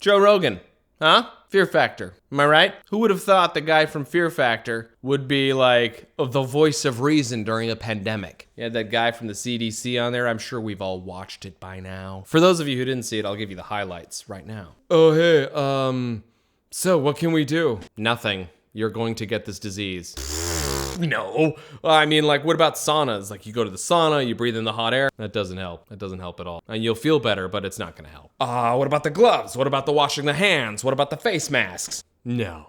Joe Rogan. Huh? Fear Factor. Am I right? Who would have thought the guy from Fear Factor would be like the voice of reason during a pandemic? You had that guy from the CDC on there. I'm sure we've all watched it by now. For those of you who didn't see it, I'll give you the highlights right now. Oh, hey, so what can we do? Nothing. You're going to get this disease. No. I mean, like, what about saunas? Like, you go to the sauna, you breathe in the hot air. That doesn't help. That doesn't help at all. And you'll feel better, but it's not going to help. What about the gloves? What about the washing the hands? What about the face masks? No,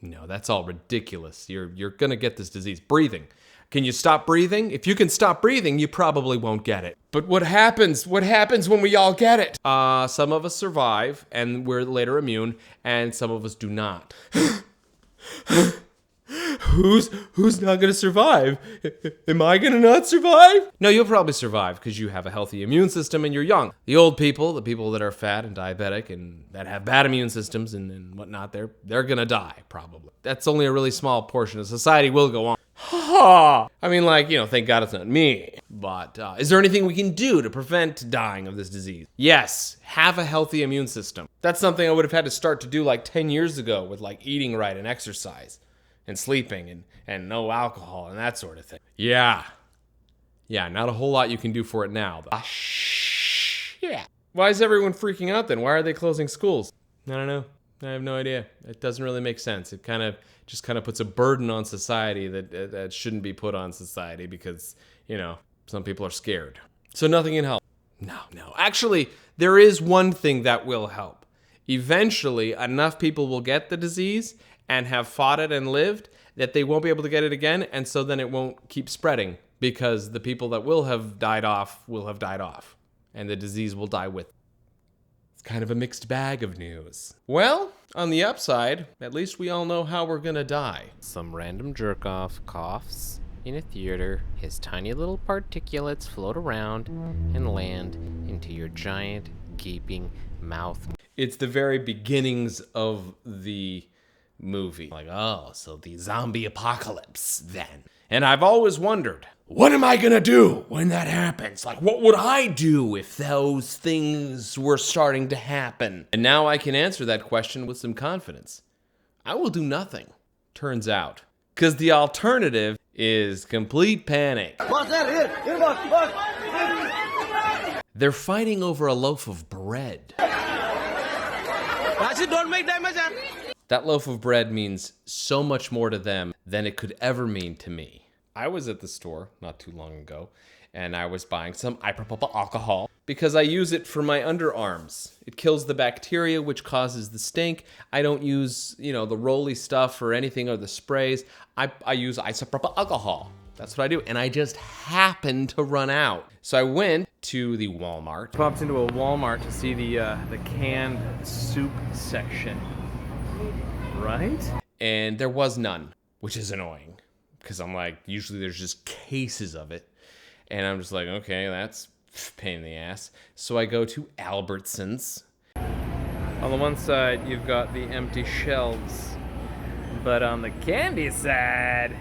that's all ridiculous. You're going to get this disease. Breathing. Can you stop breathing? If you can stop breathing, you probably won't get it. But what happens? What happens when we all get it? Some of us survive, and we're later immune, and some of us do not. Who's not gonna survive? Am I gonna not survive? No, you'll probably survive because you have a healthy immune system and you're young. The old people, the people that are fat and diabetic and that have bad immune systems and whatnot, they're gonna die probably. That's only a really small portion of society. Will go on. I mean, like, thank God it's not me. But is there anything we can do to prevent dying of this disease? Yes, have a healthy immune system. That's something I would have had to start to do like 10 years ago with like eating right and exercise. And sleeping and no alcohol and that sort of thing. Yeah, not a whole lot you can do for it now. Yeah. Why is everyone freaking out then? Why are they closing schools? I don't know. I have no idea. It doesn't really make sense. It just puts a burden on society that shouldn't be put on society because, some people are scared. So nothing can help. No. Actually, there is one thing that will help. Eventually, enough people will get the disease and have fought it and lived that they won't be able to get it again, and so then it won't keep spreading because the people that will have died off, and the disease will die with. It's kind of a mixed bag of news. Well, on the upside, at least we all know how we're gonna die. Some random jerk-off coughs in a theater, his tiny little particulates float around and land into your giant, gaping mouth. It's the very beginnings of the movie. Like, so the zombie apocalypse then. And I've always wondered, what am I gonna do when that happens? Like, what would I do if those things were starting to happen? And now I can answer that question with some confidence. I will do nothing, turns out. Because the alternative is complete panic. They're fighting over a loaf of bread. Don't make damage. That loaf of bread means so much more to them than it could ever mean to me. I was at the store not too long ago, and I was buying some isopropyl alcohol because I use it for my underarms. It kills the bacteria, which causes the stink. I don't use, the rolly stuff or anything or the sprays. I use isopropyl alcohol. That's what I do, and I just happened to run out. So I went to the Walmart. Popped into a Walmart to see the canned soup section. Right? And there was none, which is annoying because I'm like, usually there's just cases of it. And I'm just like, okay, that's a pain in the ass. So I go to Albertsons. On the one side, you've got the empty shelves. But on the candy side,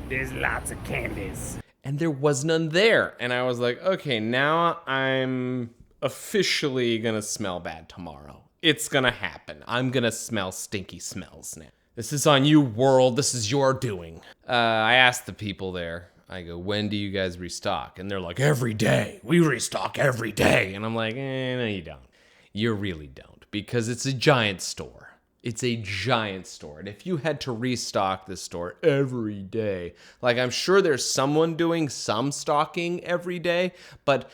there's lots of candies. And there was none there. And I was like, okay, now I'm officially gonna smell bad tomorrow. It's gonna happen. I'm gonna smell stinky smells now. This is on you, world. This is your doing. I asked the people there, I go, when do you guys restock? And they're like, every day. We restock every day. And I'm like, no, you don't. You really don't. Because it's a giant store. It's a giant store. And if you had to restock this store every day, like I'm sure there's someone doing some stocking every day, but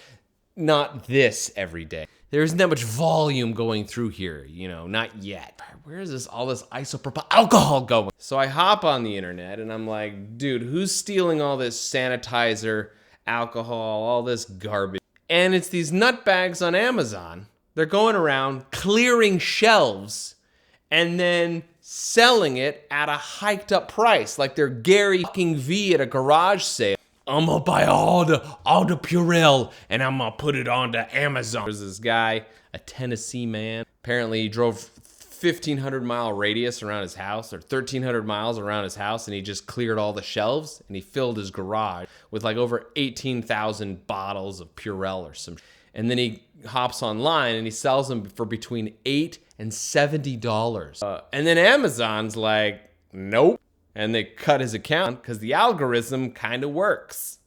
not this every day. There isn't that much volume going through here, not yet. Where is all this isopropyl alcohol going? So I hop on the internet and I'm like, dude, who's stealing all this sanitizer, alcohol, all this garbage? And it's these nutbags on Amazon. They're going around clearing shelves and then selling it at a hiked up price, like they're Gary fucking V at a garage sale. I'm gonna buy all the Purell and I'm gonna put it onto Amazon. There's this guy, a Tennessee man. Apparently he drove 1,500 mile radius around his house or 1,300 miles around his house and he just cleared all the shelves and he filled his garage with like over 18,000 bottles of Purell or some. And then he hops online and he sells them for between $8 and $70. And then Amazon's like, nope. And they cut his account because the algorithm kind of works.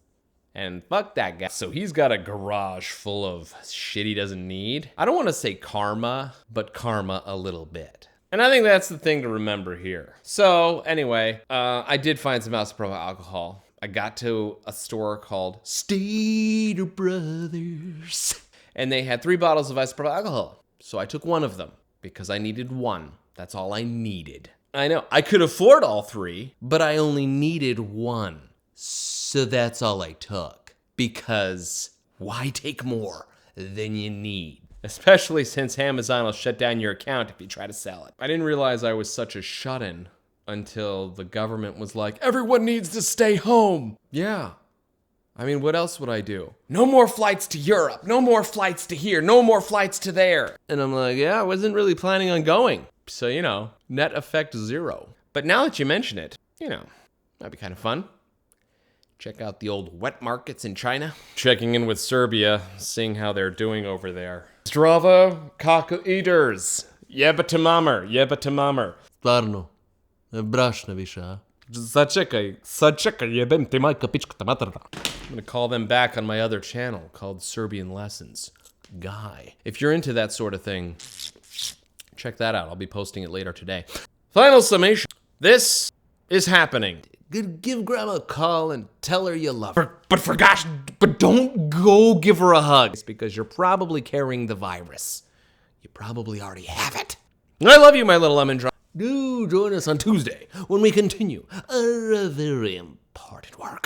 And fuck that guy. So he's got a garage full of shit he doesn't need. I don't want to say karma, but karma a little bit. And I think that's the thing to remember here. So anyway, I did find some isopropyl alcohol. I got to a store called Stater Brothers. And they had 3 bottles of isopropyl alcohol. So I took one of them because I needed one. That's all I needed. I know, I could afford all 3, but I only needed one. So that's all I took. Because why take more than you need? Especially since Amazon will shut down your account if you try to sell it. I didn't realize I was such a shut-in until the government was like, everyone needs to stay home. Yeah. I mean, what else would I do? No more flights to Europe. No more flights to here. No more flights to there. And I'm like, yeah, I wasn't really planning on going. So, net effect 0. But now that you mention it, that'd be kind of fun. Check out the old wet markets in China. Checking in with Serbia, seeing how they're doing over there. Zdravo, kako eaters. Jeba te mamer, jeba te mamer. Stvarno, brašna više, a? Sačekaj, jebem te majka pička materna. I'm gonna call them back on my other channel called Serbian Lessons. Guy. If you're into that sort of thing, check that out. I'll be posting it later today. Final summation. This is happening. Give Grandma a call and tell her you love her. But don't go give her a hug. It's because you're probably carrying the virus. You probably already have it. I love you, my little lemon drop. Do join us on Tuesday when we continue our very important work.